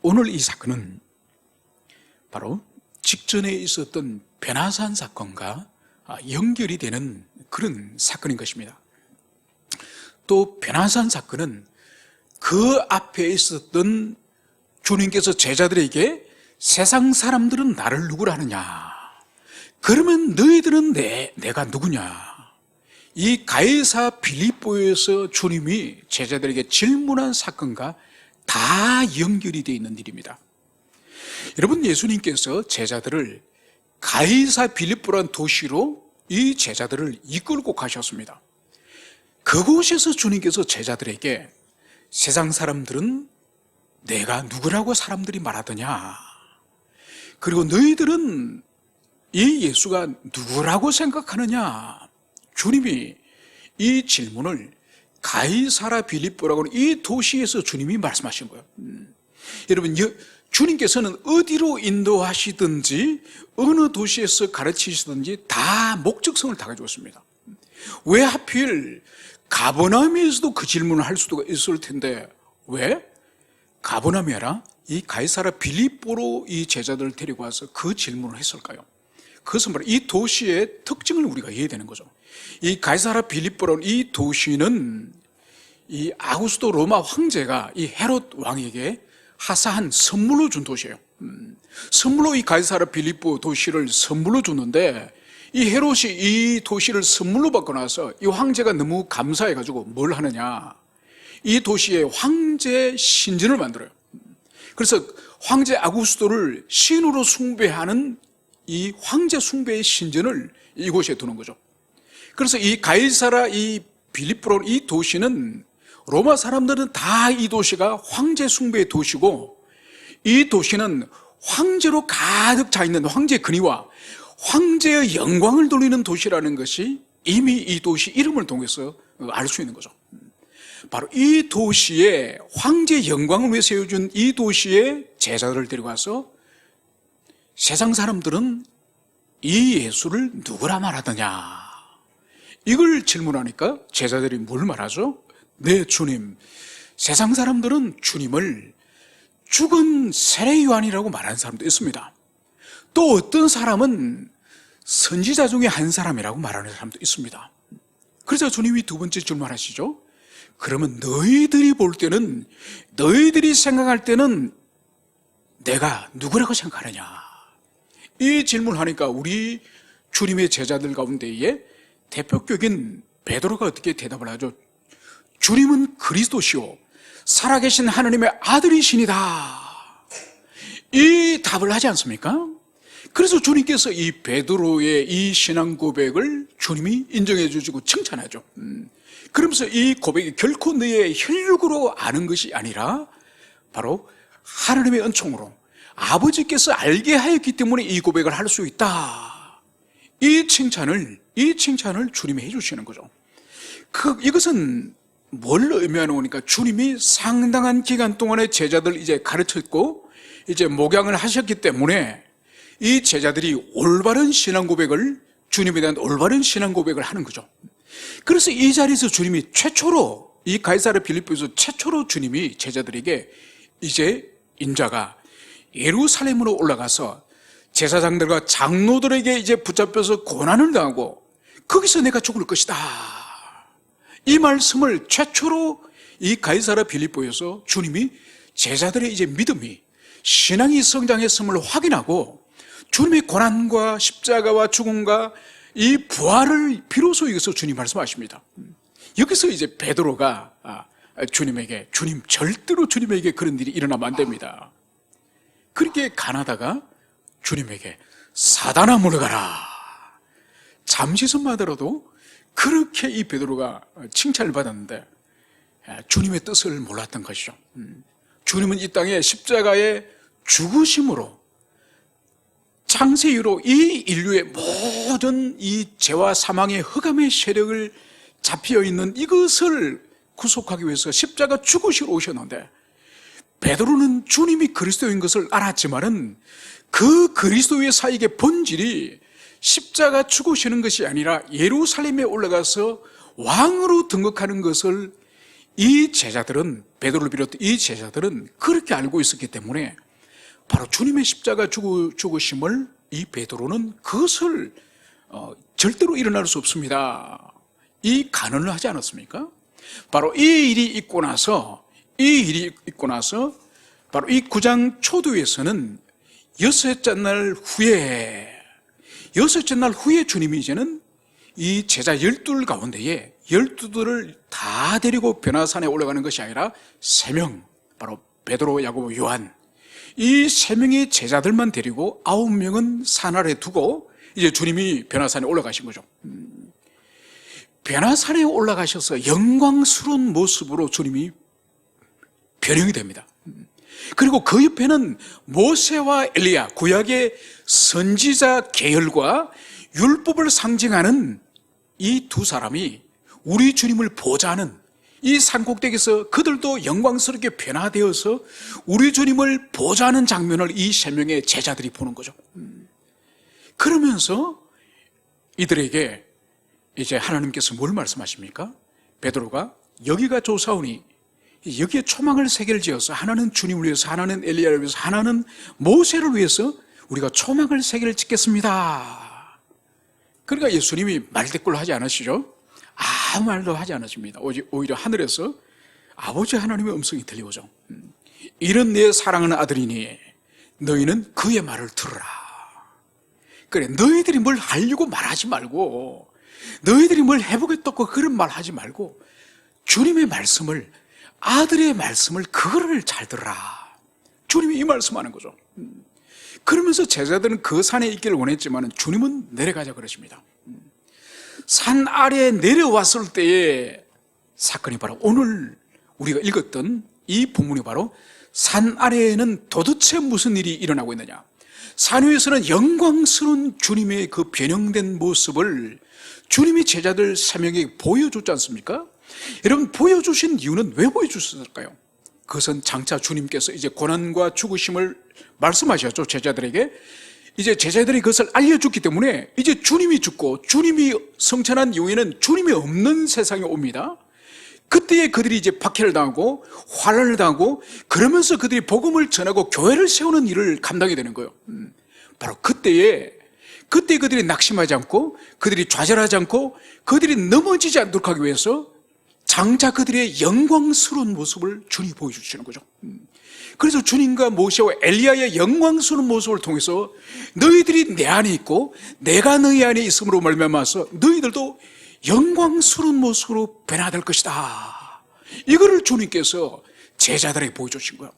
오늘 이 사건은 바로 직전에 있었던 변화산 사건과 연결이 되는 그런 사건인 것입니다. 또 변화산 사건은 그 앞에 있었던 주님께서 제자들에게 세상 사람들은 나를 누구라 하느냐, 그러면 너희들은 내가 누구냐, 이 가이사 빌립보에서 주님이 제자들에게 질문한 사건과 다 연결이 되어 있는 일입니다. 여러분, 예수님께서 제자들을 가이사 빌립보란 도시로 이 제자들을 이끌고 가셨습니다. 그곳에서 주님께서 제자들에게 세상 사람들은 내가 누구라고 사람들이 말하더냐, 그리고 너희들은 이 예수가 누구라고 생각하느냐, 주님이 이 질문을 가이사라 빌립보라고 하는 이 도시에서 주님이 말씀하신 거예요. 여러분, 주님께서는 어디로 인도하시든지 어느 도시에서 가르치시든지 다 목적성을 다 가지고 있습니다. 왜 하필 가버나움에서도 그 질문을 할 수도 있을 텐데 왜 가버나움이 아니라 이 가이사라 빌립보로 이 제자들을 데리고 와서 그 질문을 했을까요? 그것은 바로 이 도시의 특징을 우리가 이해해야 되는 거죠. 이 가이사라 빌립보라는 이 도시는 이 아구스도 로마 황제가 이 헤롯 왕에게 하사한 선물로 준 도시예요. 선물로 이 가이사라 빌립보 도시를 선물로 줬는데, 이 헤롯이 이 도시를 선물로 받고 나서 이 황제가 너무 감사해가지고 뭘 하느냐, 이 도시에 황제 신전을 만들어요. 그래서 황제 아구스도를 신으로 숭배하는 이 황제 숭배의 신전을 이곳에 두는 거죠. 그래서 이 가이사라 이 빌립보 이 도시는 로마 사람들은 다 이 도시가 황제 숭배의 도시고, 이 도시는 황제로 가득 차 있는 황제의 근위와 황제의 영광을 돌리는 도시라는 것이 이미 이 도시 이름을 통해서 알 수 있는 거죠. 바로 이 도시에 황제의 영광을 위해 세워준 이 도시에 제자들을 데려가서 세상 사람들은 이 예수를 누구라 말하더냐, 이걸 질문하니까 제자들이 뭘 말하죠? 네, 주님, 세상 사람들은 주님을 죽은 세례 요한이라고 말하는 사람도 있습니다. 또 어떤 사람은 선지자 중에 한 사람이라고 말하는 사람도 있습니다. 그래서 주님이 두 번째 질문하시죠. 그러면 너희들이 볼 때는, 너희들이 생각할 때는 내가 누구라고 생각하느냐, 이 질문을 하니까 우리 주님의 제자들 가운데에 대표격인 베드로가 어떻게 대답을 하죠? 주님은 그리스도시요 살아계신 하나님의 아들이시니다, 이 답을 하지 않습니까? 그래서 주님께서 이 베드로의 이 신앙 고백을 주님이 인정해 주시고 칭찬하죠. 그러면서 이 고백이 결코 너의 혈육으로 아는 것이 아니라 바로 하나님의 은총으로 아버지께서 알게 하였기 때문에 이 고백을 할 수 있다, 이 칭찬을 주님이 해주시는 거죠. 이것은 뭘 의미하는 거니까, 주님이 상당한 기간 동안에 제자들 이제 가르쳤고 이제 목양을 하셨기 때문에 이 제자들이 올바른 신앙 고백을, 주님에 대한 올바른 신앙 고백을 하는 거죠. 그래서 이 자리에서 주님이 최초로, 이 가이사랴 빌립보에서 최초로 주님이 제자들에게 이제 인자가 예루살렘으로 올라가서 제사장들과 장로들에게 이제 붙잡혀서 고난을 당하고 거기서 내가 죽을 것이다, 이 말씀을 최초로 이 가이사랴 빌립보에서 주님이 제자들의 이제 믿음이, 신앙이 성장했음을 확인하고 주님의 고난과 십자가와 죽음과 이 부활을 비로소 여기서 주님 말씀하십니다. 여기서 이제 베드로가 주님에게, 주님 절대로 주님에게 그런 일이 일어나면 안 됩니다, 그렇게 간하다가 주님에게 사단아 물러가라, 잠시선마더라도 그렇게 이 베드로가 칭찬을 받았는데 주님의 뜻을 몰랐던 것이죠. 주님은 이 땅에 십자가의 죽으심으로 창세 이후로 이 인류의 모든 이 죄와 사망의 흑암의 세력을 잡혀 있는 이것을 구속하기 위해서 십자가 죽으시러 오셨는데, 베드로는 주님이 그리스도인 것을 알았지만은 그 그리스도의 사역의 본질이 십자가 죽으시는 것이 아니라 예루살렘에 올라가서 왕으로 등극하는 것을 이 제자들은, 베드로를 비롯해 이 제자들은 그렇게 알고 있었기 때문에 바로 주님의 십자가 죽으심을 이 베드로는 그것을 절대로 일어날 수 없습니다, 이 간언을 하지 않았습니까? 바로 이 일이 있고 나서 바로 이 9장 초두에서는 여섯째 날 후에 주님이 이제는 이 제자 12 가운데에 12들을 다 데리고 변화산에 올라가는 것이 아니라 3명, 바로 베드로, 야고보, 요한, 이 3명의 제자들만 데리고 9명은 산 아래 두고 이제 주님이 변화산에 올라가신 거죠. 변화산에 올라가셔서 영광스러운 모습으로 주님이 변형이 됩니다. 그리고 그 옆에는 모세와 엘리야, 구약의 선지자 계열과 율법을 상징하는 이 두 사람이 우리 주님을 보좌하는 이 산꼭대기에서 그들도 영광스럽게 변화되어서 우리 주님을 보좌하는 장면을 이 3명의 제자들이 보는 거죠. 그러면서 이들에게 이제 하나님께서 뭘 말씀하십니까? 베드로가 여기가 좋사오니 여기에 초막을 3개를 지어서 하나는 주님을 위해서, 하나는 엘리야를 위해서, 하나는 모세를 위해서 우리가 초막을 3개를 짓겠습니다. 그러니까 예수님이 말대꾸를 하지 않으시죠? 아무 말도 하지 않으십니다. 오히려 하늘에서 아버지 하나님의 음성이 들려오죠. 이런 내 사랑하는 아들이니 너희는 그의 말을 들으라. 그래, 너희들이 뭘 하려고 말하지 말고, 너희들이 뭘 해보겠다고 그런 말 하지 말고 주님의 말씀을, 아들의 말씀을, 그거를 잘 들으라. 주님이 이 말씀하는 거죠. 그러면서 제자들은 그 산에 있기를 원했지만 주님은 내려가자 그러십니다. 산 아래에 내려왔을 때의 사건이 바로 오늘 우리가 읽었던 이 본문이 바로 산 아래에는 도대체 무슨 일이 일어나고 있느냐. 산 위에서는 영광스러운 주님의 그 변형된 모습을 주님이 제자들 3명에게 보여줬지 않습니까? 여러분, 보여주신 이유는 왜 보여주셨을까요? 그것은 장차 주님께서 이제 고난과 죽으심을 말씀하셨죠, 제자들에게. 이제 제자들이 그것을 알려줬기 때문에 이제 주님이 죽고 주님이 성천한 이후에는 주님이 없는 세상에 옵니다. 그때에 그들이 이제 박해를 당하고 환난을 당하고 그러면서 그들이 복음을 전하고 교회를 세우는 일을 감당하게 되는 거예요. 바로 그때 그들이 낙심하지 않고, 그들이 좌절하지 않고, 그들이 넘어지지 않도록 하기 위해서 장차 그들의 영광스러운 모습을 주님이 보여주시는 거죠. 그래서 주님과 모세와 엘리야의 영광스러운 모습을 통해서 너희들이 내 안에 있고 내가 너희 안에 있음으로 말미암아서 너희들도 영광스러운 모습으로 변화될 것이다. 이거를 주님께서 제자들에게 보여주신 거예요.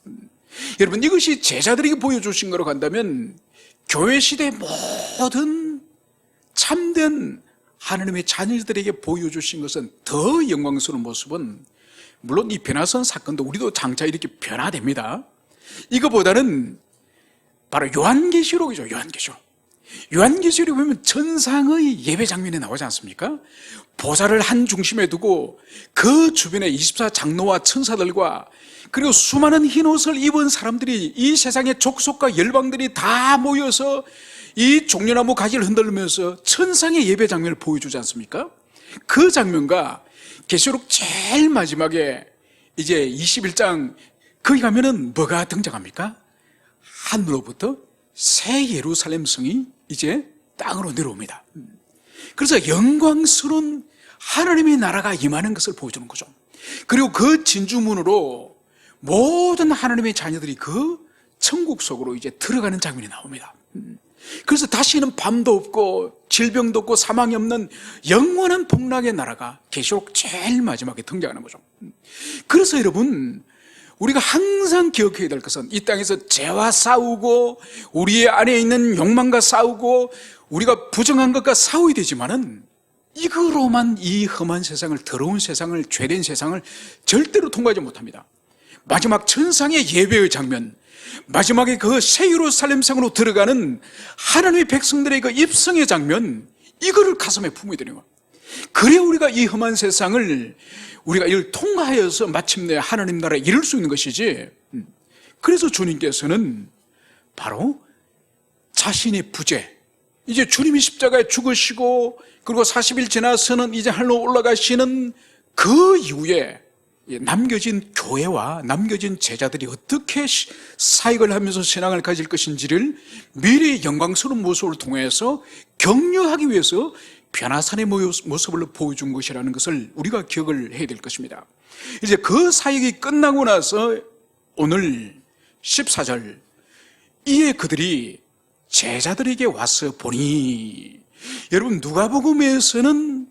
여러분, 이것이 제자들에게 보여주신 거로 간다면 교회 시대의 모든 참된 하나님의 자녀들에게 보여주신 것은 더 영광스러운 모습은, 물론 이 변화선 사건도 우리도 장차 이렇게 변화됩니다. 이거보다는 바로 요한계시록이죠. 요한계시록에 보면 천상의 예배 장면이 나오지 않습니까? 보좌를 한 중심에 두고 그 주변에 24장로와 천사들과 그리고 수많은 흰옷을 입은 사람들이, 이 세상의 족속과 열방들이 다 모여서 이 종려나무 가지를 흔들면서 천상의 예배 장면을 보여주지 않습니까? 그 장면과 계시록 제일 마지막에 이제 21장 거기 가면은 뭐가 등장합니까? 하늘로부터 새 예루살렘 성이 이제 땅으로 내려옵니다. 그래서 영광스러운 하나님의 나라가 임하는 것을 보여주는 거죠. 그리고 그 진주문으로 모든 하나님의 자녀들이 그 천국 속으로 이제 들어가는 장면이 나옵니다. 그래서 다시는 밤도 없고 질병도 없고 사망이 없는 영원한 복락의 나라가 계시록 제일 마지막에 등장하는 거죠. 그래서 여러분, 우리가 항상 기억해야 될 것은 이 땅에서 죄와 싸우고 우리의 안에 있는 욕망과 싸우고 우리가 부정한 것과 싸워야 되지만은 이거로만 이 험한 세상을, 더러운 세상을, 죄된 세상을 절대로 통과하지 못합니다. 마지막 천상의 예배의 장면, 마지막에 그 새 예루살렘 성으로 들어가는 하나님의 백성들의 그 입성의 장면, 이거를 가슴에 품어야 되는 거예요. 그래야 우리가 이 험한 세상을 우리가 이를 통과하여서 마침내 하나님 나라에 이룰 수 있는 것이지. 그래서 주님께서는 바로 자신의 부재, 이제 주님이 십자가에 죽으시고 그리고 40일 지나서는 이제 하늘로 올라가시는 그 이후에 남겨진 교회와 남겨진 제자들이 어떻게 사역을 하면서 신앙을 가질 것인지를 미래의 영광스러운 모습을 통해서 격려하기 위해서 변화산의 모습을 보여준 것이라는 것을 우리가 기억을 해야 될 것입니다. 이제 그 사역이 끝나고 나서 오늘 14절, 이에 그들이 제자들에게 와서 보니, 여러분 누가복음에서는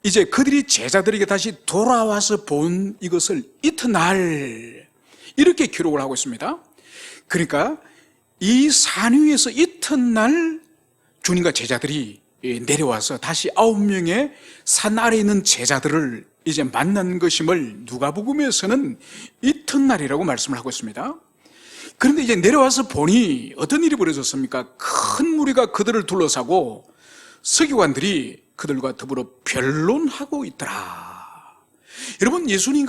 이제 그들이 제자들에게 다시 돌아와서 본 이것을 이튿날 이렇게 기록을 하고 있습니다. 그러니까 이 산 위에서 이튿날 주님과 제자들이 내려와서 다시 9명의 산 아래에 있는 제자들을 이제 만난 것임을 누가복음에서는 이튿날이라고 말씀을 하고 있습니다. 그런데 이제 내려와서 보니 어떤 일이 벌어졌습니까? 큰 무리가 그들을 둘러싸고 서기관들이 그들과 더불어 변론하고 있더라. 여러분, 예수님이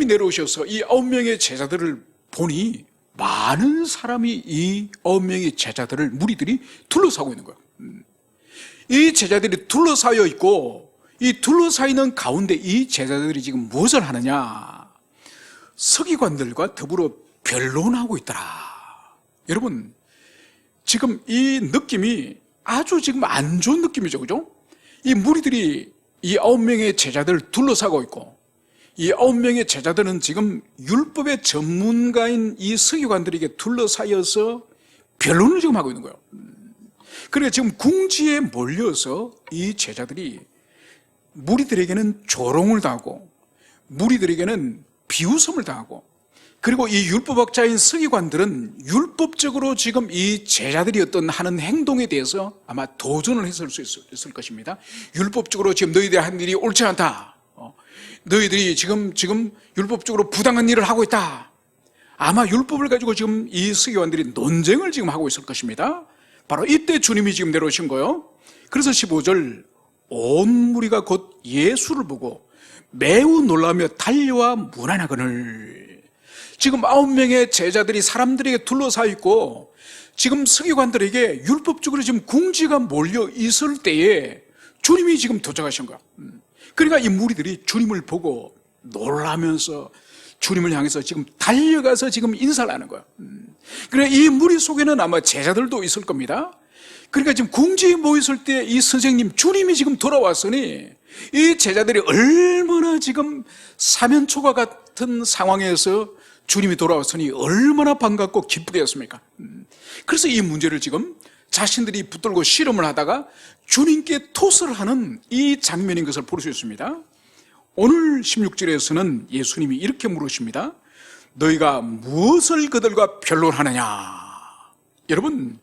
내려오셔서 이 9명의 제자들을 보니 많은 사람이 이 9명의 제자들을 무리들이 둘러싸고 있는 거예요. 이 제자들이 둘러싸여 있고, 이 둘러싸여 있는 가운데 이 제자들이 지금 무엇을 하느냐? 서기관들과 더불어 변론하고 있더라. 여러분, 지금 이 느낌이 아주 지금 안 좋은 느낌이죠, 그죠? 이 무리들이 이 9명의 제자들을 둘러싸고 있고, 이 9명의 제자들은 지금 율법의 전문가인 이 서기관들에게 둘러싸여서 변론을 지금 하고 있는 거예요. 그러니까 지금 궁지에 몰려서 이 제자들이 무리들에게는 조롱을 당하고, 무리들에게는 비웃음을 당하고, 그리고 이 율법학자인 서기관들은 율법적으로 지금 이 제자들이 어떤 하는 행동에 대해서 아마 도전을 했을 수 있을 것입니다. 율법적으로 지금 너희들이 하는 일이 옳지 않다. 너희들이 지금 율법적으로 부당한 일을 하고 있다. 아마 율법을 가지고 지금 이 서기관들이 논쟁을 지금 하고 있을 것입니다. 바로 이때 주님이 지금 내려오신 거예요. 그래서 15절, 온 무리가 곧 예수를 보고 매우 놀라며 달려와 문안하거늘. 지금 9명의 제자들이 사람들에게 둘러싸여 있고, 지금 서기관들에게 율법적으로 지금 궁지가 몰려 있을 때에 주님이 지금 도착하신 거야. 그러니까 이 무리들이 주님을 보고 놀라면서 주님을 향해서 지금 달려가서 지금 인사를 하는 거야. 그러니까 이 무리 속에는 아마 제자들도 있을 겁니다. 그러니까 지금 궁지에 모였을 때 이 선생님, 주님이 지금 돌아왔으니 이 제자들이 얼마나 지금 사면초가 같은 상황에서 주님이 돌아왔으니 얼마나 반갑고 기쁘겠습니까? 그래서 이 문제를 지금 자신들이 붙들고 씨름을 하다가 주님께 토스를 하는 이 장면인 것을 볼 수 있습니다. 오늘 16절에서는 예수님이 이렇게 물으십니다. 너희가 무엇을 그들과 변론하느냐? 여러분,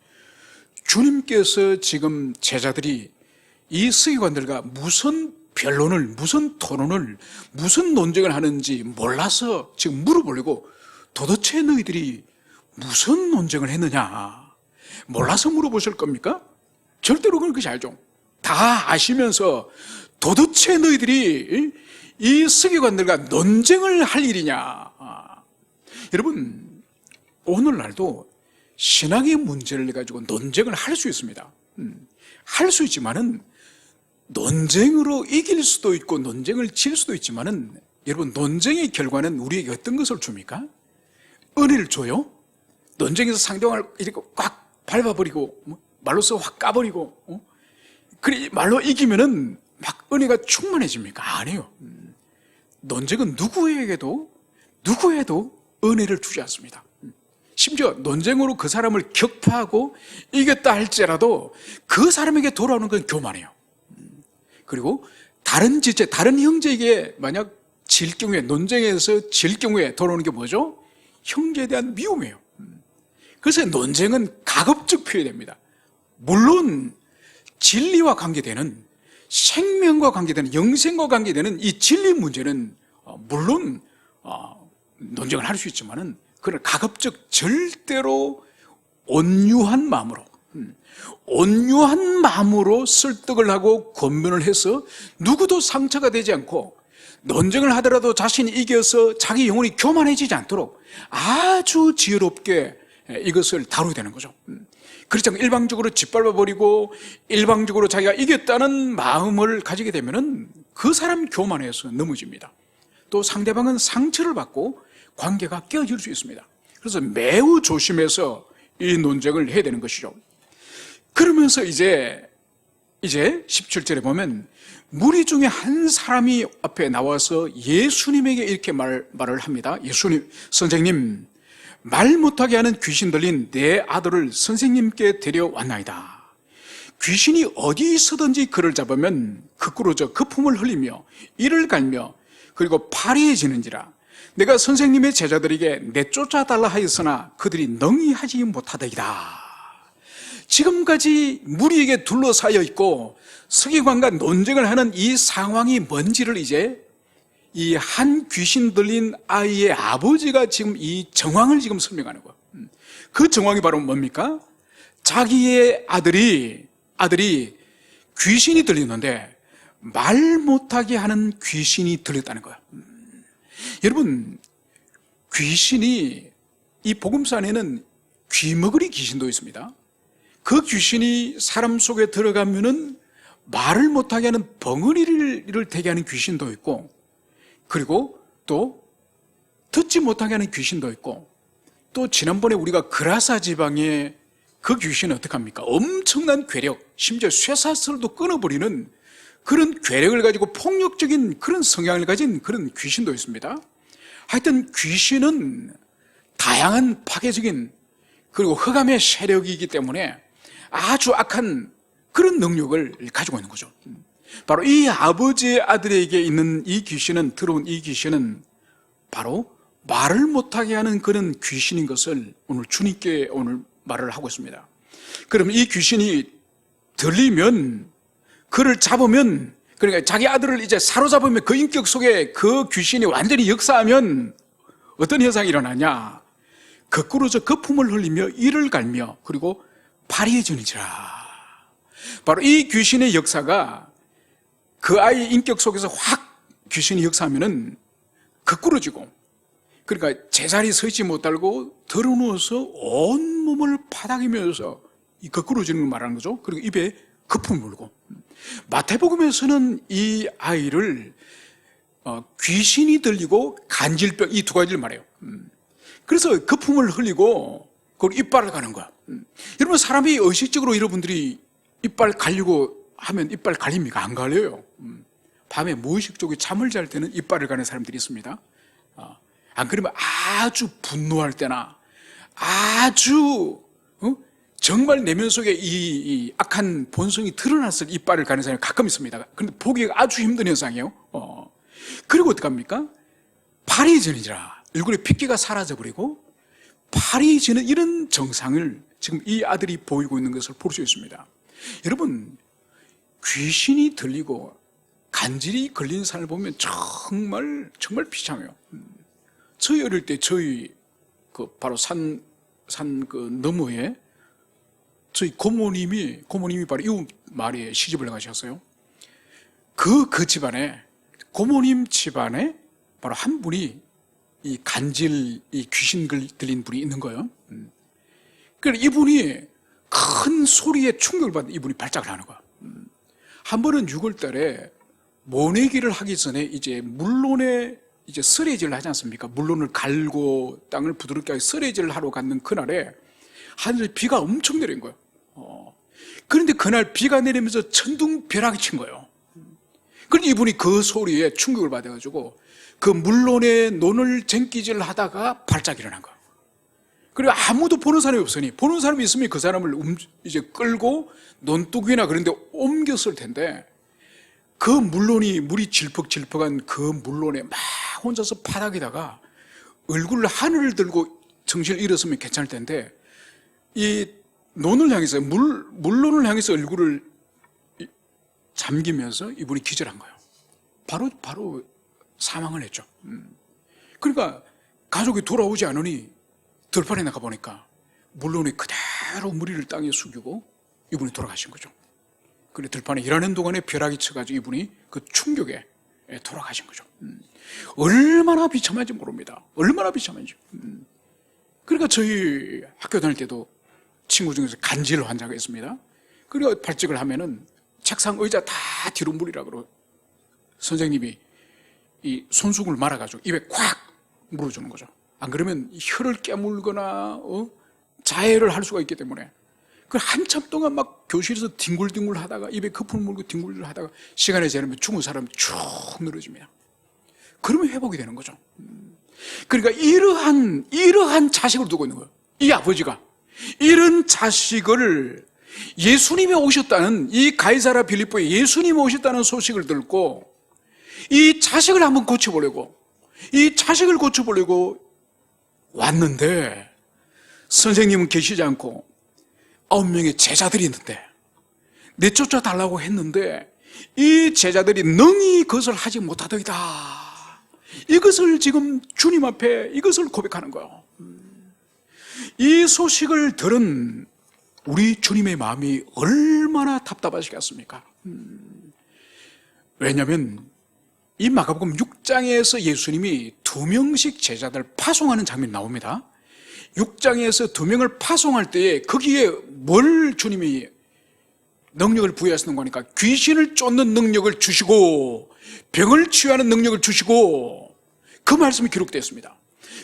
주님께서 지금 제자들이 이 서기관들과 무슨 변론을, 무슨 토론을, 무슨 논쟁을 하는지 몰라서 지금 물어보려고, 도대체 너희들이 무슨 논쟁을 했느냐? 몰라서 물어보실 겁니까? 절대로 그렇게 알죠. 다 아시면서 도대체 너희들이 이 서기관들과 논쟁을 할 일이냐? 여러분, 오늘날도 신앙의 문제를 가지고 논쟁을 할 수 있습니다. 할 수 있지만은 논쟁으로 이길 수도 있고 논쟁을 질 수도 있지만은, 여러분, 논쟁의 결과는 우리에게 어떤 것을 줍니까? 은혜를 줘요? 논쟁에서 상대방을 이렇게 꽉 밟아버리고 말로써 확 까버리고 그래 말로 이기면은 막 은혜가 충만해집니까? 아니에요. 논쟁은 누구에게도 은혜를 주지 않습니다. 심지어 논쟁으로 그 사람을 격파하고 이겼다 할지라도 그 사람에게 돌아오는 건 교만해요. 그리고 다른 지체, 다른 형제에게 만약 질 경우에, 논쟁에서 질 경우에 돌아오는 게 뭐죠? 형제에 대한 미움이에요. 그래서 논쟁은 가급적 피해야 됩니다. 물론 진리와 관계되는, 생명과 관계되는, 영생과 관계되는 이 진리 문제는 물론 논쟁을 할 수 있지만은, 그러나 가급적 절대로 온유한 마음으로 설득을 하고 권면을 해서 누구도 상처가 되지 않고, 논쟁을 하더라도 자신이 이겨서 자기 영혼이 교만해지지 않도록 아주 지혜롭게 이것을 다루어야 되는 거죠. 그렇지 않고 일방적으로 짓밟아버리고 일방적으로 자기가 이겼다는 마음을 가지게 되면은 그 사람 교만해서 넘어집니다. 또 상대방은 상처를 받고 관계가 깨어질 수 있습니다. 그래서 매우 조심해서 이 논쟁을 해야 되는 것이죠. 그러면서 이제 17절에 보면 무리 중에 한 사람이 앞에 나와서 예수님에게 이렇게 말을 합니다. 예수님, 선생님, 말 못하게 하는 귀신 들린 내 아들을 선생님께 데려왔나이다. 귀신이 어디 있어든지 그를 잡으면 거꾸로져 거품을 흘리며 이를 갈며 그리고 파리해지는지라. 내가 선생님의 제자들에게 내쫓아달라 하였으나 그들이 능히 하지 못하더이다. 지금까지 무리에게 둘러싸여 있고 서기관과 논쟁을 하는 이 상황이 뭔지를 이제 이 한 귀신 들린 아이의 아버지가 지금 이 정황을 지금 설명하는 거예요. 그 정황이 바로 뭡니까? 자기의 아들이 귀신이 들리는데 말 못하게 하는 귀신이 들렸다는 거예요. 여러분, 귀신이 이 복음서 안에는 귀머거리 귀신도 있습니다. 그 귀신이 사람 속에 들어가면은 말을 못하게 하는 벙어리를 되게 하는 귀신도 있고, 그리고 또 듣지 못하게 하는 귀신도 있고, 또 지난번에 우리가 그라사 지방에 그 귀신은 어떻게 합니까? 엄청난 괴력, 심지어 쇠사슬도 끊어버리는 그런 괴력을 가지고 폭력적인 그런 성향을 가진 그런 귀신도 있습니다. 하여튼 귀신은 다양한 파괴적인 그리고 흑암의 세력이기 때문에 아주 악한 그런 능력을 가지고 있는 거죠. 바로 이 아버지의 아들에게 있는 이 귀신은, 들어온 이 귀신은 바로 말을 못하게 하는 그런 귀신인 것을 오늘 주님께 오늘 말을 하고 있습니다. 그럼 이 귀신이 들리면, 그를 잡으면, 그러니까 자기 아들을 이제 사로잡으면 그 인격 속에 그 귀신이 완전히 역사하면 어떤 현상이 일어나냐? 거꾸로져 거품을 흘리며 이를 갈며 그리고 파리해지는지라. 바로 이 귀신의 역사가 그 아이의 인격 속에서 확 귀신이 역사하면은 거꾸로지고, 그러니까 제자리에 서 있지 못하고 드러누워서 온몸을 파닥이면서 이 거꾸로지는 걸 말하는 거죠. 그리고 입에 거품을 물고, 마태복음에서는 이 아이를 귀신이 들리고 간질병, 이 두 가지를 말해요. 그래서 거품을 흘리고 그걸 이빨을 가는 거야. 여러분, 사람이 의식적으로 여러분들이 이빨 가리고 하면 이빨 갈립니까? 안 갈려요. 밤에 무의식적으로 잠을 잘 때는 이빨을 가는 사람들이 있습니다. 안 그러면 아주 분노할 때나 아주 정말 내면 속에 이 악한 본성이 드러났을 이빨을 가는 사람이 가끔 있습니다. 그런데 보기가 아주 힘든 현상이에요. 그리고 어떡합니까? 파리해지는지라. 얼굴에 핏기가 사라져버리고 파리해지는 이런 정상을 지금 이 아들이 보이고 있는 것을 볼 수 있습니다. 여러분, 귀신이 들리고 간질이 걸린 사람을 보면 정말 비참해요. 저희 어릴 때 저희 바로 산 너머에 저희 고모님이 바로 이웃 마을에 시집을 가셨어요. 그 집안에, 고모님 집안에 바로 한 분이 이 간질, 이 귀신 들린 분이 있는 거예요. 그러니까 이분이 큰 소리에 충격을 받는 이분이 발작을 하는 거야. 한 번은 6월 달에 모내기를 하기 전에 이제 물론에 이제 썰애질을 하지 않습니까? 물론을 갈고 땅을 부드럽게 하게 썰애질을 하러 갔는 그날에 하늘에 비가 엄청 내린 거예요. 그런데 그날 비가 내리면서 천둥벼락이 친 거예요. 그런데 이분이 그 소리에 충격을 받아가지고 그 물론에 논을 쟁기질 하다가 발작이 일어난 거예요. 그리고 아무도 보는 사람이 없으니, 보는 사람이 있으면 그 사람을 이제 끌고 논둑이나 그런 데 옮겼을 텐데, 그 물이 질퍽질퍽한 그 물론에 막 혼자서 바닥에다가 얼굴을 하늘을 들고 정신을 잃었으면 괜찮을 텐데, 이 논을 향해서, 물론을 향해서 얼굴을 잠기면서 이분이 기절한 거예요. 바로 사망을 했죠. 그러니까 가족이 돌아오지 않으니 들판에 나가 보니까 물론에 그대로 머리를 땅에 숙이고 이분이 돌아가신 거죠. 그래, 들판에 일하는 동안에 벼락이 쳐가지고 이분이 그 충격에 돌아가신 거죠. 얼마나 비참한지 모릅니다. 얼마나 비참한지. 그러니까 저희 학교 다닐 때도 친구 중에서 간질 환자가 있습니다. 그리고 발작을 하면은 책상 의자 다 뒤로 물이라 그러고 선생님이 이 손수건을 말아가지고 입에 콱 물어주는 거죠. 안 그러면 혀를 깨물거나 자해를 할 수가 있기 때문에 그 한참 동안 막 교실에서 뒹굴뒹굴 하다가 입에 거품 물고 뒹굴뒹굴 하다가 시간이 지나면 죽은 사람이 쭉 늘어집니다. 그러면 회복이 되는 거죠. 그러니까 이러한 자식을 두고 있는 거예요. 이 아버지가 이런 자식을 예수님이 오셨다는, 이 가이사랴 빌립보에 예수님이 오셨다는 소식을 듣고 이 자식을 한번 고쳐보려고, 이 자식을 고쳐보려고 왔는데 선생님은 계시지 않고 9명의 제자들이 있는데 내쫓아 달라고 했는데 이 제자들이 능히 그것을 하지 못하더이다. 이것을 지금 주님 앞에 이것을 고백하는 거예요. 이 소식을 들은 우리 주님의 마음이 얼마나 답답하시겠습니까? 왜냐하면 이 마가복음 6장에서 예수님이 2명씩 제자들 파송하는 장면이 나옵니다. 6장에서 2명을 파송할 때에 거기에 뭘 주님이 능력을 부여하시는 거니까 귀신을 쫓는 능력을 주시고 병을 치유하는 능력을 주시고 그 말씀이 기록되어 있습니다.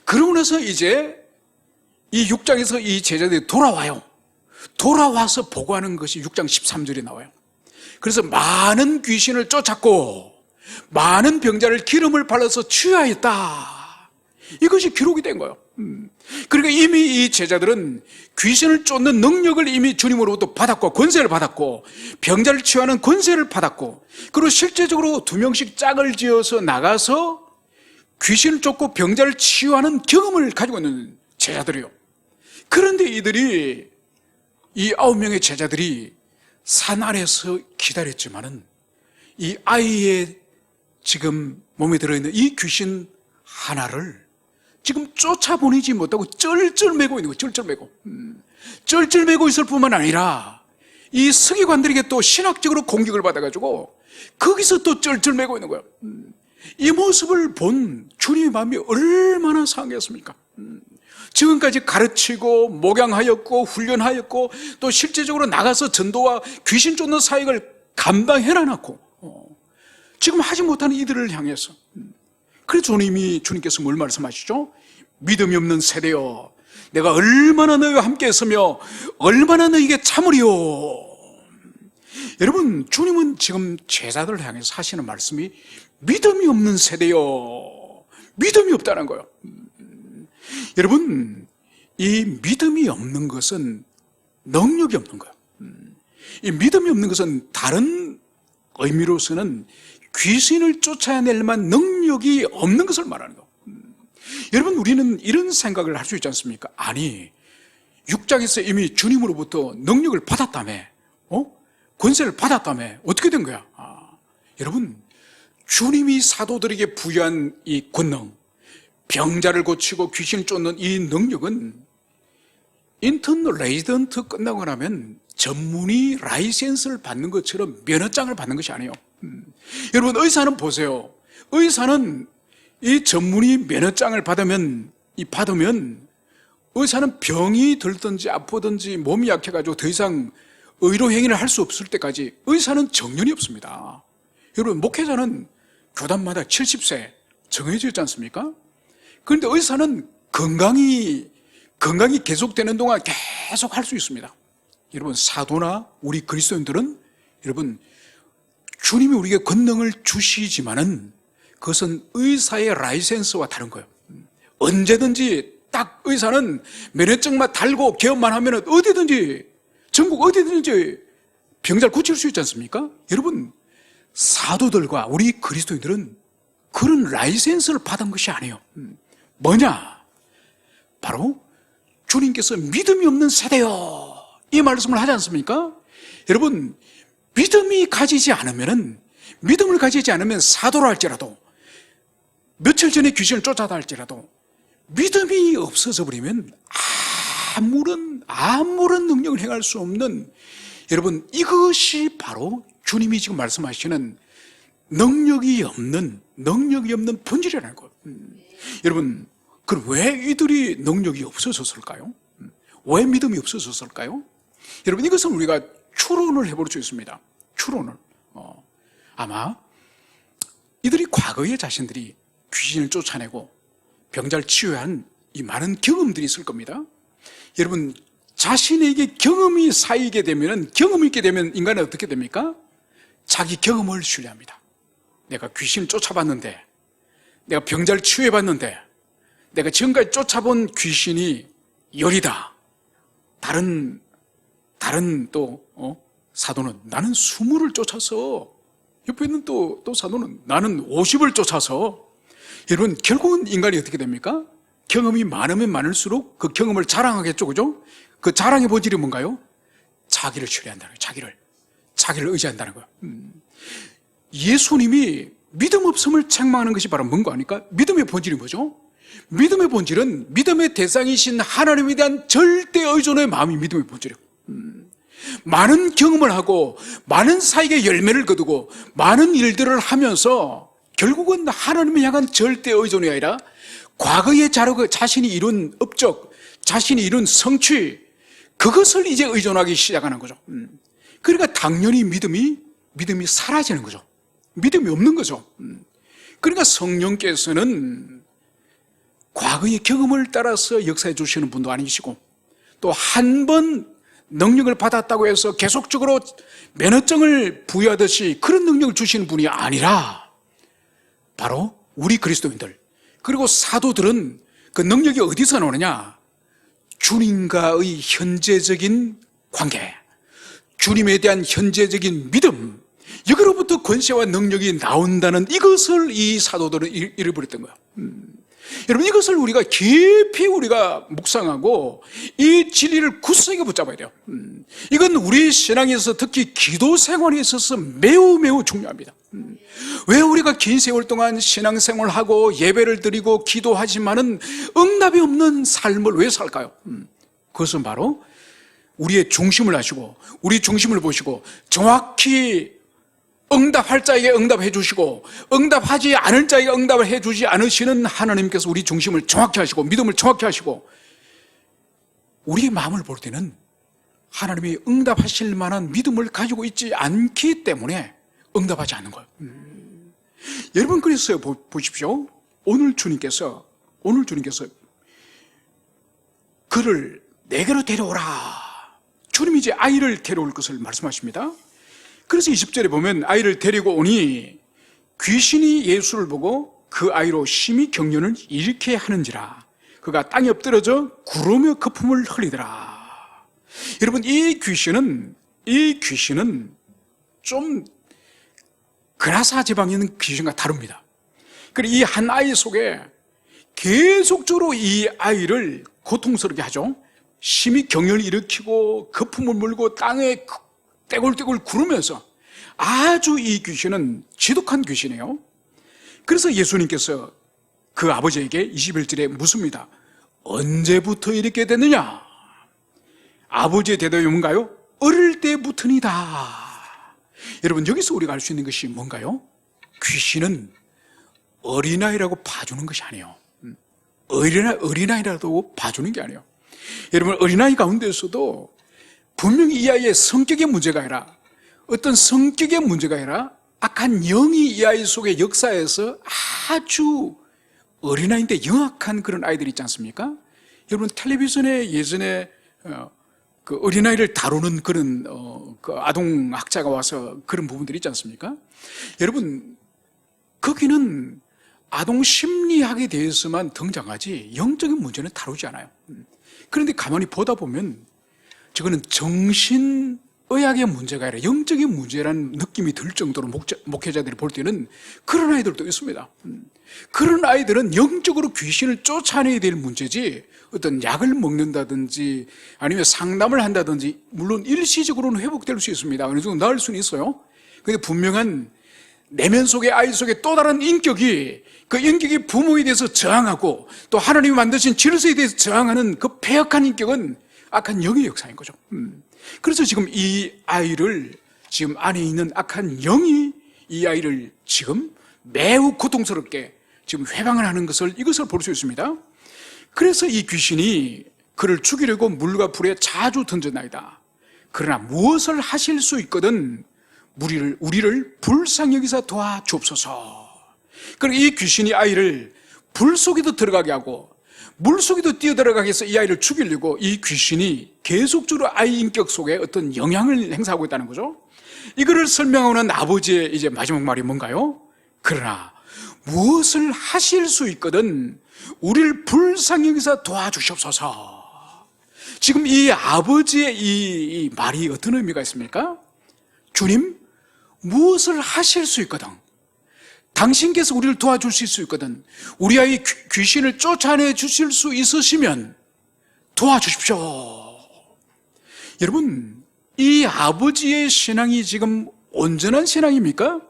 그러고 나서 이제 이 6장에서 이 제자들이 돌아와요. 돌아와서 보고하는 것이 6장 13절에 나와요. 그래서 많은 귀신을 쫓았고 많은 병자를 기름을 발라서 치유하였다. 이것이 기록이 된 거예요. 그러니까 이미 이 제자들은 귀신을 쫓는 능력을 이미 주님으로부터 받았고 권세를 받았고 병자를 치유하는 권세를 받았고 그리고 실제적으로 2명씩 짝을 지어서 나가서 귀신을 쫓고 병자를 치유하는 경험을 가지고 있는 제자들이요. 그런데 이들이 이 9명의 제자들이 산 아래에서 기다렸지만은 이 아이의 지금 몸에 들어있는 이 귀신 하나를 지금 쫓아보내지 못하고 쩔쩔매고 있는 거예요. 쩔쩔매고. 쩔쩔매고 있을 뿐만 아니라 이 서기관들에게 또 신학적으로 공격을 받아가지고 거기서 또 쩔쩔매고 있는 거예요. 이 모습을 본 주님의 마음이 얼마나 상했습니까? 지금까지 가르치고 목양하였고 훈련하였고 또 실제적으로 나가서 전도와 귀신 쫓는 사역을 감당해놔놓고 지금 하지 못하는 이들을 향해서 그래서 주님께서 뭘 말씀하시죠? 믿음이 없는 세대여 내가 얼마나 너희와 함께 했으며 얼마나 너희에게 참으리요. 여러분 주님은 지금 제자들을 향해서 하시는 말씀이 믿음이 없는 세대여, 믿음이 없다는 거예요. 여러분 이 믿음이 없는 것은 능력이 없는 거예요. 이 믿음이 없는 것은 다른 의미로서는 귀신을 쫓아낼 만한 능력이 없는 것을 말하는 거예요. 여러분 우리는 이런 생각을 할 수 있지 않습니까? 아니 6장에서 이미 주님으로부터 능력을 받았다며 권세를 받았다며 어떻게 된 거야? 여러분 주님이 사도들에게 부여한 이 권능, 병자를 고치고 귀신을 쫓는 이 능력은 인턴 레지던트 끝나고 나면 전문의 라이센스를 받는 것처럼 면허장을 받는 것이 아니에요. 여러분 의사는 보세요. 의사는 이 전문의 면허장을 받으면 의사는 병이 들든지 아프든지 몸이 약해가지고 더 이상 의료 행위를 할 수 없을 때까지 의사는 정년이 없습니다. 여러분 목회자는 교단마다 70세 정해져 있지 않습니까? 그런데 의사는 건강이 계속되는 동안 계속 할 수 있습니다. 여러분 사도나 우리 그리스도인들은 여러분 주님이 우리에게 권능을 주시지만은 그것은 의사의 라이센스와 다른 거예요. 언제든지 딱 의사는 면허증만 달고 개업만 하면 어디든지 전국 어디든지 병자를 고칠 수 있지 않습니까? 여러분 사도들과 우리 그리스도인들은 그런 라이센스를 받은 것이 아니에요. 뭐냐? 바로 주님께서 믿음이 없는 세대요 이 말씀을 하지 않습니까? 여러분 믿음을 가지지 않으면 사도라 할지라도 며칠 전에 귀신을 쫓아다 할지라도 믿음이 없어져 버리면 아무런 능력을 행할 수 없는 여러분 이것이 바로 주님이 지금 말씀하시는 능력이 없는 본질이라는 거예요. 여러분 그럼 왜 이들이 능력이 없어졌을까요? 왜 믿음이 없어졌을까요? 여러분 이것은 우리가 추론을 해볼 수 있습니다. 추론을 아마 이들이 과거에 자신들이 귀신을 쫓아내고 병자를 치유한 이 많은 경험들이 있을 겁니다. 여러분, 자신에게 경험이 쌓이게 되면, 경험이 있게 되면 인간은 어떻게 됩니까? 자기 경험을 신뢰합니다. 내가 귀신을 쫓아봤는데, 내가 병자를 치유해봤는데, 내가 지금까지 쫓아본 귀신이 열이다. 다른 또 사도는 나는 20을 쫓아서, 옆에 있는 또 사도는 나는 50을 쫓아서. 여러분, 결국은 인간이 어떻게 됩니까? 경험이 많으면 많을수록 그 경험을 자랑하겠죠, 그죠? 그 자랑의 본질이 뭔가요? 자기를 신뢰한다는 거예요. 자기를 의지한다는 거예요. 예수님이 믿음 없음을 책망하는 것이 바로 뭔가 아닙니까? 믿음의 본질이 뭐죠? 믿음의 본질은 믿음의 대상이신 하나님에 대한 절대 의존의 마음이 믿음의 본질이에요. 많은 경험을 하고 많은 사역의 열매를 거두고 많은 일들을 하면서 결국은 하나님을 향한 절대 의존이 아니라 과거의 자신이 이룬 업적, 자신이 이룬 성취, 그것을 이제 의존하기 시작하는 거죠. 그러니까 당연히 믿음이 사라지는 거죠. 믿음이 없는 거죠. 그러니까 성령께서는 과거의 경험을 따라서 역사해 주시는 분도 아니시고, 또 한 번 능력을 받았다고 해서 계속적으로 면허증을 부여하듯이 그런 능력을 주시는 분이 아니라 바로 우리 그리스도인들, 그리고 사도들은 그 능력이 어디서 나오느냐? 주님과의 현재적인 관계, 주님에 대한 현재적인 믿음, 여기로부터 권세와 능력이 나온다는 이것을 이 사도들은 잃어버렸던 거예요. 여러분, 이것을 우리가 깊이 묵상하고 이 진리를 굳세게 붙잡아야 돼요. 이건 우리 신앙에서, 특히 기도 생활에 있어서 매우 중요합니다. 왜 우리가 긴 세월 동안 신앙생활을 하고 예배를 드리고 기도하지만은 응답이 없는 삶을 왜 살까요? 그것은 바로 우리의 중심을 아시고 우리 중심을 보시고 정확히 응답할 자에게 응답해 주시고 응답하지 않을 자에게 응답을 해 주지 않으시는 하나님께서 우리 중심을 정확히 하시고 믿음을 정확히 하시고 우리의 마음을 볼 때는 하나님이 응답하실 만한 믿음을 가지고 있지 않기 때문에 응답하지 않는 거예요. 여러분, 그래서 보십시오. 오늘 주님께서 그를 내게로 데려오라. 주님이 이제 아이를 데려올 것을 말씀하십니다. 그래서 20절에 보면 아이를 데리고 오니 귀신이 예수를 보고 그 아이로 심히 경련을 일으게 하는지라. 그가 땅에 엎드러져 구르며 거품을 흘리더라. 여러분, 이 귀신은 좀 그라사 지방에 있는 귀신과 다릅니다. 그리고 이 한 아이 속에 계속적으로 이 아이를 고통스럽게 하죠. 심히 경련을 일으키고 거품을 물고 땅에 떼굴떼굴 구르면서 아주 이 귀신은 지독한 귀신이에요. 그래서 예수님께서 그 아버지에게 21절에 묻습니다. 언제부터 이렇게 됐느냐? 아버지의 대답이 뭔가요? 어릴 때부터이다. 여러분, 여기서 우리가 알 수 있는 것이 뭔가요? 귀신은 어린아이라고 봐주는 것이 아니에요. 어린아이라고 봐주는 게 아니에요. 여러분, 어린아이 가운데서도 분명히 이 아이의 성격의 문제가 아니라 어떤 성격의 문제가 아니라 악한 영이 이 아이 속에 역사해서 아주 어린아이인데 영악한 그런 아이들이 있지 않습니까? 여러분, 텔레비전에 예전에 그 어린아이를 다루는 그런 그 아동학자가 와서 그런 부분들이 있지 않습니까? 여러분, 거기는 아동 심리학에 대해서만 등장하지 영적인 문제는 다루지 않아요. 그런데 가만히 보다 보면 저거는 정신의학의 문제가 아니라 영적인 문제라는 느낌이 들 정도로 목회자들이 볼 때는 그런 아이들도 있습니다. 그런 아이들은 영적으로 귀신을 쫓아내야 될 문제지 어떤 약을 먹는다든지 아니면 상담을 한다든지, 물론 일시적으로는 회복될 수 있습니다. 어느 정도 나을 수는 있어요. 그런데 분명한 내면 속에, 아이 속에 또 다른 인격이, 그 인격이 부모에 대해서 저항하고 또 하나님이 만드신 질서에 대해서 저항하는 그 패역한 인격은 악한 영의 역사인 거죠. 그래서 지금 이 아이를, 지금 안에 있는 악한 영이 이 아이를 지금 매우 고통스럽게 지금 회방을 하는 것을, 이것을 볼 수 있습니다. 그래서 이 귀신이 그를 죽이려고 물과 불에 자주 던졌나이다. 그러나 무엇을 하실 수 있거든 우리를 불쌍히 여기사 도와주옵소서. 그리고 이 귀신이 아이를 불 속에도 들어가게 하고 물 속에도 뛰어들어가게 해서 이 아이를 죽이려고 이 귀신이 계속적으로 아이 인격 속에 어떤 영향을 행사하고 있다는 거죠. 이거를 설명하는 아버지의 이제 마지막 말이 뭔가요? 그러나 무엇을 하실 수 있거든 우리를 불쌍히 여기서 도와주시옵소서. 지금 이 아버지의 이 말이 어떤 의미가 있습니까? 주님, 무엇을 하실 수 있거든, 당신께서 우리를 도와주실 수 있거든, 우리 아이 귀신을 쫓아내 주실 수 있으시면 도와주십시오. 여러분, 이 아버지의 신앙이 지금 온전한 신앙입니까?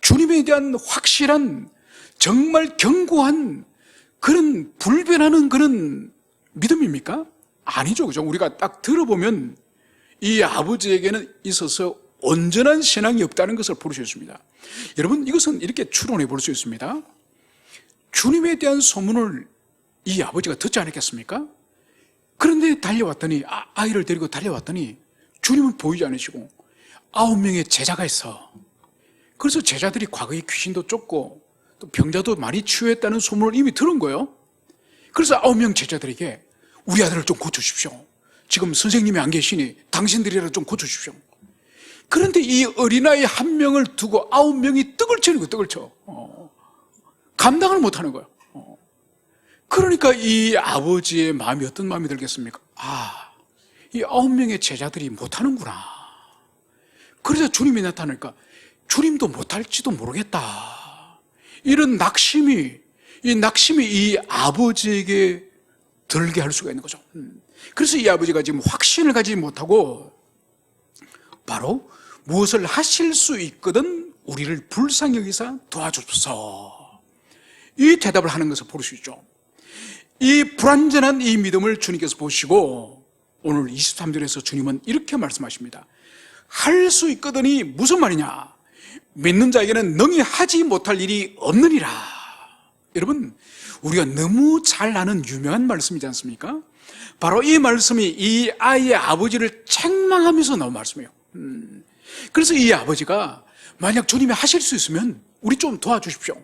주님에 대한 확실한, 정말 견고한 그런 불변하는 그런 믿음입니까? 아니죠, 그죠? 우리가 딱 들어보면 이 아버지에게는 있어서 온전한 신앙이 없다는 것을 볼 수 있습니다. 여러분, 이것은 이렇게 추론해 볼 수 있습니다. 주님에 대한 소문을 이 아버지가 듣지 않았겠습니까? 그런데 달려왔더니, 아이를 데리고 달려왔더니 주님은 보이지 않으시고 9명의 제자가 있어. 그래서 제자들이 과거에 귀신도 쫓고 또 병자도 많이 치유했다는 소문을 이미 들은 거예요. 그래서 9명 제자들에게 우리 아들을 좀 고쳐주십시오. 지금 선생님이 안 계시니 당신들이라도 좀 고쳐주십시오. 그런데 이 어린아이 한 명을 두고 9명이 떡을 치는 거예요. 떡을 쳐. 감당을 못하는 거예요. 그러니까 이 아버지의 마음이 어떤 마음이 들겠습니까? 이 9명의 제자들이 못하는구나. 그래서 주님이 나타나니까 주님도 못할지도 모르겠다. 이런 낙심이 이 아버지에게 들게 할 수가 있는 거죠. 그래서 이 아버지가 지금 확신을 가지지 못하고 바로 무엇을 하실 수 있거든 우리를 불쌍히 여기사 도와주소서, 이 대답을 하는 것을 볼 수 있죠. 이 불완전한 이 믿음을 주님께서 보시고 오늘 23절에서 주님은 이렇게 말씀하십니다. 할 수 있거든이 무슨 말이냐? 믿는 자에게는 능히 하지 못할 일이 없느니라. 여러분, 우리가 너무 잘 아는 유명한 말씀이지 않습니까? 바로 이 말씀이 이 아이의 아버지를 책망하면서 나온 말씀이에요. 그래서 이 아버지가 만약 주님이 하실 수 있으면 우리 좀 도와주십시오,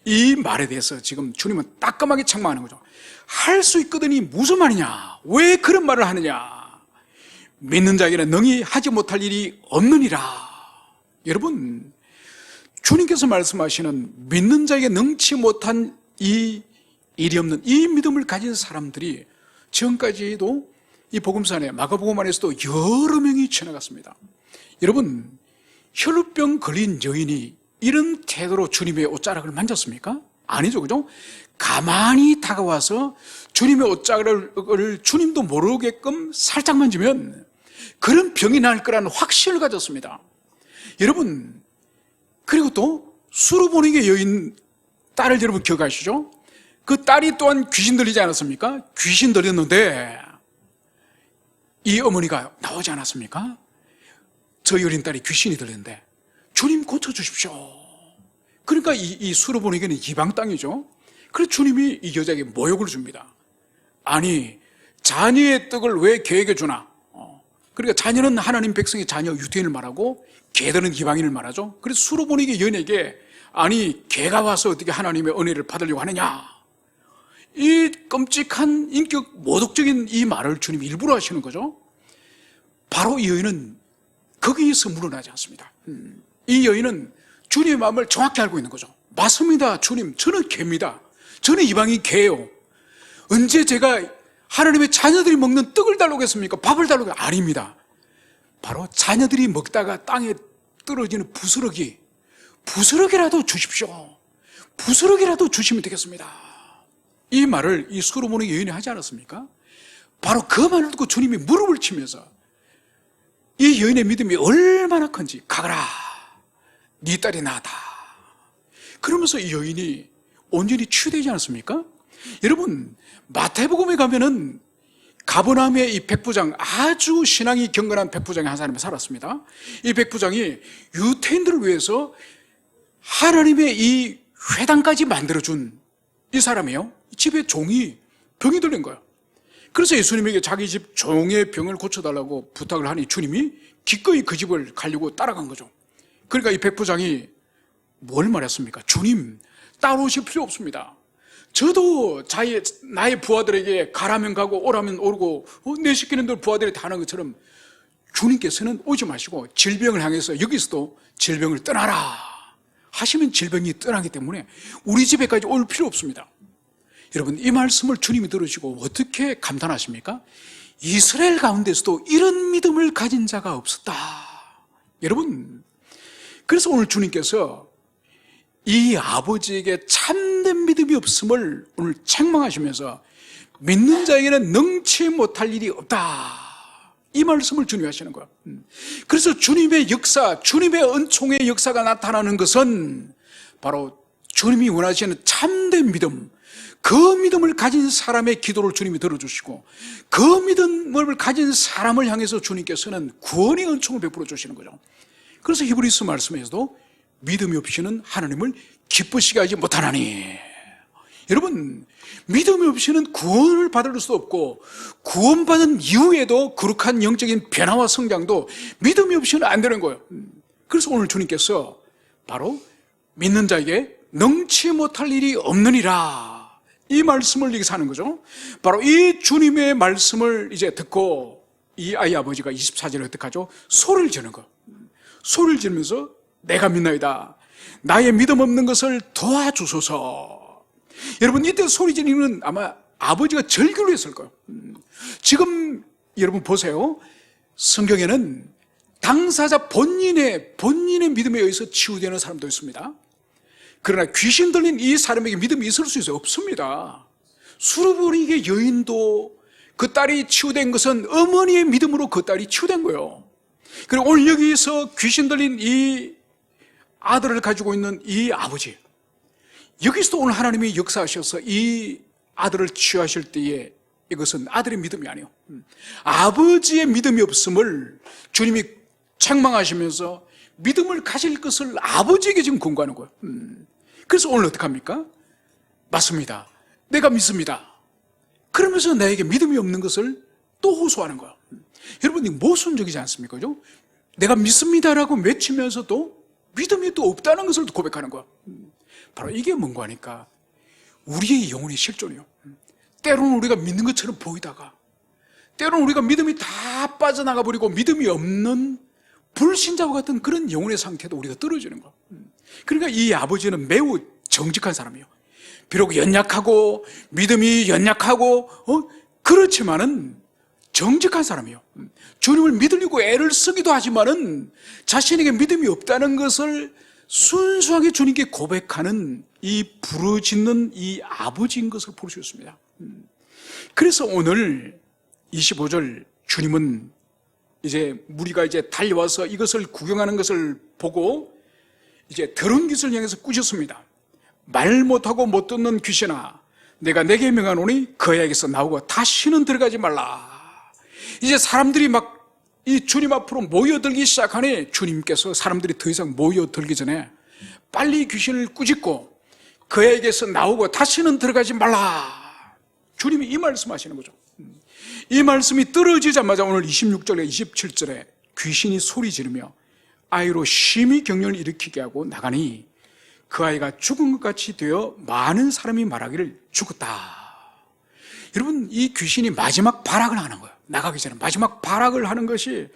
이 말에 대해서 지금 주님은 따끔하게 책망하는 거죠. 할 수 있거든이 무슨 말이냐? 왜 그런 말을 하느냐? 믿는 자에게는 능히 하지 못할 일이 없느니라. 여러분, 주님께서 말씀하시는 믿는 자에게 능치 못한 이 일이 없는 이 믿음을 가진 사람들이 지금까지도 이 복음서 안에, 마가복음 안에서도 여러 명이 지나갔습니다. 여러분, 혈루병 걸린 여인이 이런 태도로 주님의 옷자락을 만졌습니까? 아니죠, 그죠? 가만히 다가와서 주님의 옷자락을 주님도 모르게끔 살짝 만지면 그런 병이 날 거라는 확신을 가졌습니다. 여러분, 그리고 또 수르보니게 여인 딸을 여러분 기억하시죠? 그 딸이 또한 귀신 들리지 않았습니까? 귀신 들렸는데 이 어머니가 나오지 않았습니까? 저희 어린 딸이 귀신이 들렸는데 주님 고쳐주십시오. 그러니까 이 수르보니게는 이방 땅이죠. 그래서 주님이 이 여자에게 모욕을 줍니다. 아니, 자녀의 떡을 왜 개에게 주나? 그러니까 자녀는 하나님 백성의 자녀 유대인을 말하고 개들은 이방인을 말하죠. 그래서 수르보니게 여인에게 아니, 개가 와서 어떻게 하나님의 은혜를 받으려고 하느냐? 이 끔찍한 인격 모독적인 이 말을 주님이 일부러 하시는 거죠. 바로 이 여인은 거기에서 물러나지 않습니다. 이 여인은 주님의 마음을 정확히 알고 있는 거죠. 맞습니다, 주님. 저는 개입니다. 저는 이방인 개예요. 언제 제가 하나님의 자녀들이 먹는 떡을 달라고 했습니까? 밥을 달라고? 아닙니다. 바로 자녀들이 먹다가 땅에 떨어지는 부스러기라도 주십시오. 부스러기라도 주시면 되겠습니다. 이 말을 이 수르보니 여인이 하지 않았습니까? 바로 그 말을 듣고 주님이 무릎을 치면서 이 여인의 믿음이 얼마나 큰지, 가거라, 네 딸이 나았다. 그러면서 이 여인이 온전히 치유되지 않았습니까? 여러분, 마태복음에 가면은 가버나움의 이 백부장, 아주 신앙이 경건한 백부장이 한 사람이 살았습니다. 이 백부장이 유태인들을 위해서 하나님의 이 회당까지 만들어준 이 사람이에요. 집에 종이 병이 들린 거예요. 그래서 예수님에게 자기 집 종의 병을 고쳐달라고 부탁을 하니 주님이 기꺼이 그 집을 가려고 따라간 거죠. 그러니까 이 백부장이 뭘 말했습니까? 주님, 따로 오실 필요 없습니다. 저도 나의 부하들에게 가라면 가고 오라면 오르고 내 시키는 대로 부하들이 다 하는 것처럼 주님께서는 오지 마시고 질병을 향해서 여기서도 질병을 떠나라 하시면 질병이 떠나기 때문에 우리 집에까지 올 필요 없습니다. 여러분, 이 말씀을 주님이 들으시고 어떻게 감탄하십니까? 이스라엘 가운데서도 이런 믿음을 가진 자가 없었다. 여러분, 그래서 오늘 주님께서 이 아버지에게 참된 믿음이 없음을 오늘 책망하시면서 믿는 자에게는 능치 못할 일이 없다, 이 말씀을 주님이 하시는 거예요. 그래서 주님의 역사, 주님의 은총의 역사가 나타나는 것은 바로 주님이 원하시는 참된 믿음, 그 믿음을 가진 사람의 기도를 주님이 들어주시고 그 믿음을 가진 사람을 향해서 주님께서는 구원의 은총을 베풀어 주시는 거죠. 그래서 히브리서 말씀에서도 믿음이 없이는 하나님을 기쁘시게 하지 못하나니, 여러분, 믿음이 없이는 구원을 받을 수 없고 구원받은 이후에도 거룩한 영적인 변화와 성장도 믿음이 없이는 안 되는 거예요. 그래서 오늘 주님께서 바로 믿는 자에게 능치 못할 일이 없느니라, 이 말씀을 여기서 하는 거죠. 바로 이 주님의 말씀을 이제 듣고 이 아이 아버지가 24절에 어떻게 하죠? 소리를 지르는 거. 소리를 지르면서 내가 믿나이다, 나의 믿음 없는 것을 도와주소서. 여러분, 이때 소리 지르는 아마 아버지가 절규를 했을 거예요. 지금 여러분 보세요. 성경에는 당사자 본인의 믿음에 의해서 치유되는 사람도 있습니다. 그러나 귀신 들린 이 사람에게 믿음이 있을 수 있어요? 없습니다. 수르보니게 여인도 그 딸이 치유된 것은 어머니의 믿음으로 그 딸이 치유된 거예요. 그리고 오늘 여기서 귀신 들린 이 아들을 가지고 있는 이 아버지, 여기서도 오늘 하나님이 역사하셔서 이 아들을 치유하실 때에 이것은 아들의 믿음이 아니에요. 아버지의 믿음이 없음을 주님이 책망하시면서 믿음을 가질 것을 아버지에게 지금 권고하는 거예요. 그래서 오늘 어떻게 합니까? 맞습니다, 내가 믿습니다, 그러면서 나에게 믿음이 없는 것을 또 호소하는 거예요. 여러분, 이 모순적이지 않습니까? 그죠? 내가 믿습니다라고 외치면서도 믿음이 또 없다는 것을 또 고백하는 거예요. 바로 이게 뭔가 하니까 우리의 영혼의 실존이에요. 때로는 우리가 믿는 것처럼 보이다가 때로는 우리가 믿음이 다 빠져나가 버리고 믿음이 없는 불신자와 같은 그런 영혼의 상태도 우리가 떨어지는 거예요. 그러니까 이 아버지는 매우 정직한 사람이에요. 비록 연약하고 믿음이 연약하고 그렇지만은 정직한 사람이에요. 주님을 믿으려고 애를 쓰기도 하지만은 자신에게 믿음이 없다는 것을 순수하게 주님께 고백하는 이 부르짖는 이 아버지인 것을 볼 수 있습니다. 그래서 오늘 25절 주님은 이제 무리가 이제 달려와서 이것을 구경하는 것을 보고 이제 더러운 귀신을 향해서 꾸짖습니다. 말 못하고 못 듣는 귀신아, 내가 내게 명하노니 그에게서 나오고 다시는 들어가지 말라. 이제 사람들이 막 이 주님 앞으로 모여들기 시작하니 주님께서 사람들이 더 이상 모여들기 전에 빨리 귀신을 꾸짖고 그에게서 나오고 다시는 들어가지 말라. 주님이 이 말씀하시는 거죠. 이 말씀이 떨어지자마자 오늘 26절에 27절에 귀신이 소리 지르며 아이로 심히 경련을 일으키게 하고 나가니 그 아이가 죽은 것 같이 되어 많은 사람이 말하기를 죽었다. 여러분, 이 귀신이 마지막 발악을 하는 거예요. 나가기 전에 마지막 발악을 하는 것이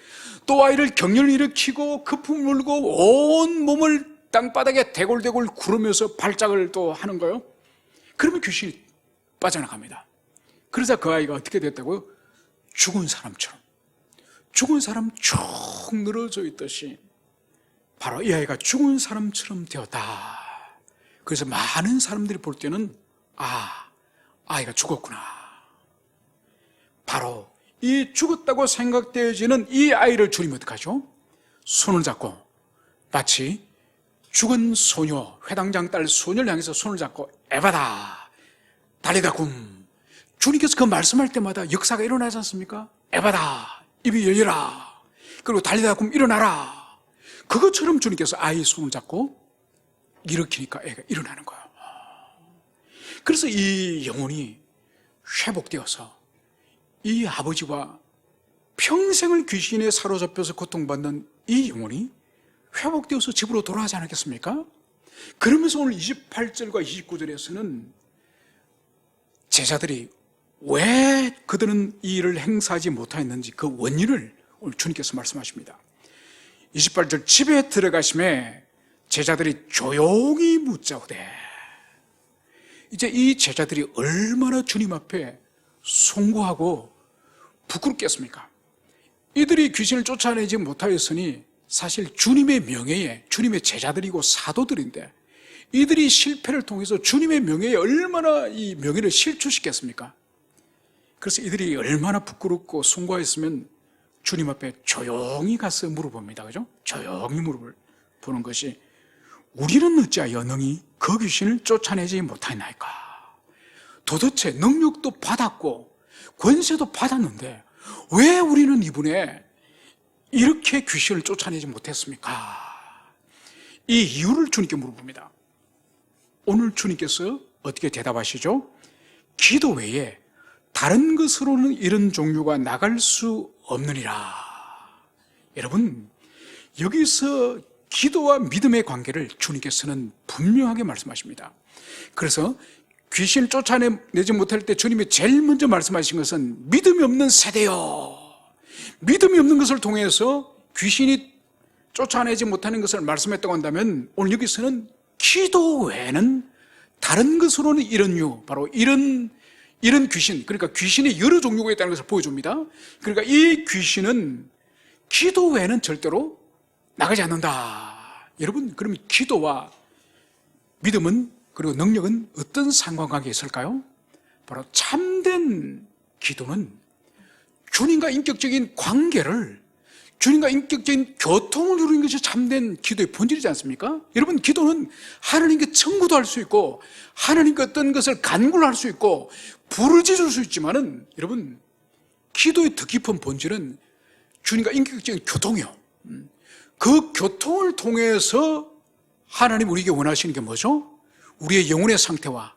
또 아이를 경련을 일으키고 거품 물고 온 몸을 땅바닥에 대골대골 구르면서 발작을 또 하는 거예요. 그러면 귀신이 빠져나갑니다. 그러자 그 아이가 어떻게 됐다고요? 죽은 사람처럼, 죽은 사람 쭉 늘어져 있듯이 바로 이 아이가 죽은 사람처럼 되었다. 그래서 많은 사람들이 볼 때는 아이가 죽었구나. 바로 이 죽었다고 생각되어지는 이 아이를 주님이 어떻게 하죠? 손을 잡고 마치 죽은 소녀, 회당장 딸 소녀를 향해서 손을 잡고 에바다, 달리다굼. 주님께서 그 말씀할 때마다 역사가 일어나지 않습니까? 에바다, 입이 열리라. 그리고 달리다굼, 일어나라. 그것처럼 주님께서 아이의 손을 잡고 일으키니까 애가 일어나는 거예요. 그래서 이 영혼이 회복되어서 이 아버지와 평생을 귀신에 사로잡혀서 고통받는 이 영혼이 회복되어서 집으로 돌아가지 않았겠습니까? 그러면서 오늘 28절과 29절에서는 제자들이 왜 그들은 이 일을 행사하지 못하였는지 그 원인을 오늘 주님께서 말씀하십니다. 28절, 집에 들어가심에 제자들이 조용히 묻자오되. 이제 이 제자들이 얼마나 주님 앞에 송구하고 부끄럽겠습니까? 이들이 귀신을 쫓아내지 못하였으니 사실 주님의 명예에, 주님의 제자들이고 사도들인데 이들이 실패를 통해서 주님의 명예에 얼마나 이 명예를 실추시켰습니까? 그래서 이들이 얼마나 부끄럽고 송구하였으면 주님 앞에 조용히 가서 물어봅니다. 그죠? 조용히 물어보는 것이, 우리는 어찌하여 능히 그 귀신을 쫓아내지 못하였나이까? 도대체 능력도 받았고 권세도 받았는데 왜 우리는 이분의 이렇게 귀신을 쫓아내지 못했습니까? 이 이유를 주님께 물어봅니다. 오늘 주님께서 어떻게 대답하시죠? 기도 외에 다른 것으로는 이런 종류가 나갈 수 없느니라. 여러분, 여기서 기도와 믿음의 관계를 주님께서는 분명하게 말씀하십니다. 그래서 귀신을 쫓아내지 못할 때 주님이 제일 먼저 말씀하신 것은 믿음이 없는 세대요, 믿음이 없는 것을 통해서 귀신이 쫓아내지 못하는 것을 말씀했다고 한다면, 오늘 여기서는 기도 외에는 다른 것으로는 이런 유, 바로 이런 귀신, 그러니까 귀신이 여러 종류가 있다는 것을 보여줍니다. 그러니까 이 귀신은 기도 외에는 절대로 나가지 않는다. 여러분, 그러면 기도와 믿음은, 그리고 능력은 어떤 상관관계가 있을까요? 바로 참된 기도는 주님과 인격적인 관계를, 주님과 인격적인 교통을 이루는 것이 참된 기도의 본질이지 않습니까? 여러분, 기도는 하나님께 청구도 할 수 있고 하나님께 어떤 것을 간구를 할 수 있고 부르짖을 수 있지만은, 여러분, 기도의 더 깊은 본질은 주님과 인격적인 교통이요. 그 교통을 통해서 하나님 우리에게 원하시는 게 뭐죠? 우리의 영혼의 상태와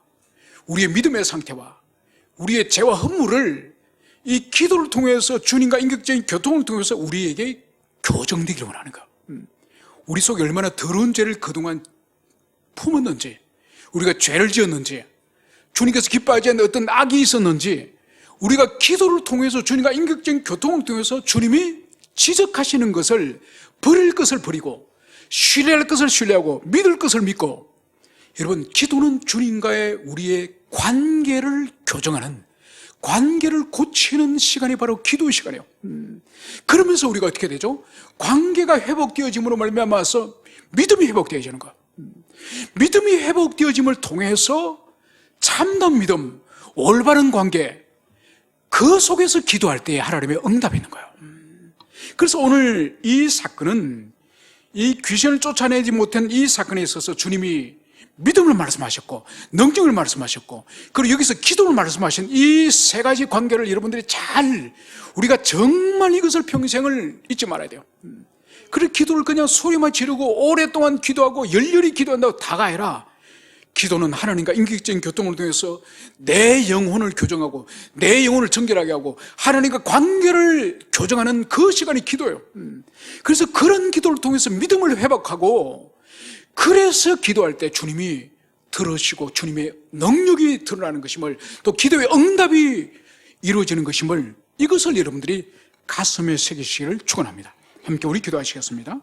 우리의 믿음의 상태와 우리의 죄와 허물을 이 기도를 통해서, 주님과 인격적인 교통을 통해서 우리에게 교정되기를 원하는 것. 우리 속에 얼마나 더러운 죄를 그동안 품었는지, 우리가 죄를 지었는지, 주님께서 기뻐하지 않는 어떤 악이 있었는지, 우리가 기도를 통해서 주님과 인격적인 교통을 통해서 주님이 지적하시는 것을, 버릴 것을 버리고 신뢰할 것을 신뢰하고 믿을 것을 믿고, 여러분, 기도는 주님과의 우리의 관계를 교정하는, 관계를 고치는 시간이 바로 기도의 시간이에요. 그러면서 우리가 어떻게 되죠? 관계가 회복되어짐으로 말미암아서 믿음이 회복되어지는 거예요. 믿음이 회복되어짐을 통해서 참된 믿음, 올바른 관계, 그 속에서 기도할 때에 하나님의 응답이 있는 거예요. 그래서 오늘 이 사건은, 이 귀신을 쫓아내지 못한 이 사건에 있어서 주님이 믿음을 말씀하셨고 능력을 말씀하셨고, 그리고 여기서 기도를 말씀하신 이 세 가지 관계를 여러분들이 잘, 우리가 정말 이것을 평생을 잊지 말아야 돼요. 그래, 기도를 그냥 소리만 지르고 오랫동안 기도하고 열렬히 기도한다고 다가 아니라, 기도는 하나님과 인격적인 교통을 통해서 내 영혼을 교정하고 내 영혼을 정결하게 하고 하나님과 관계를 교정하는 그 시간이 기도예요. 그래서 그런 기도를 통해서 믿음을 회복하고, 그래서 기도할 때 주님이 들으시고 주님의 능력이 드러나는 것임을, 또 기도의 응답이 이루어지는 것임을, 이것을 여러분들이 가슴에 새기시기를 축원합니다. 함께 우리 기도하시겠습니다.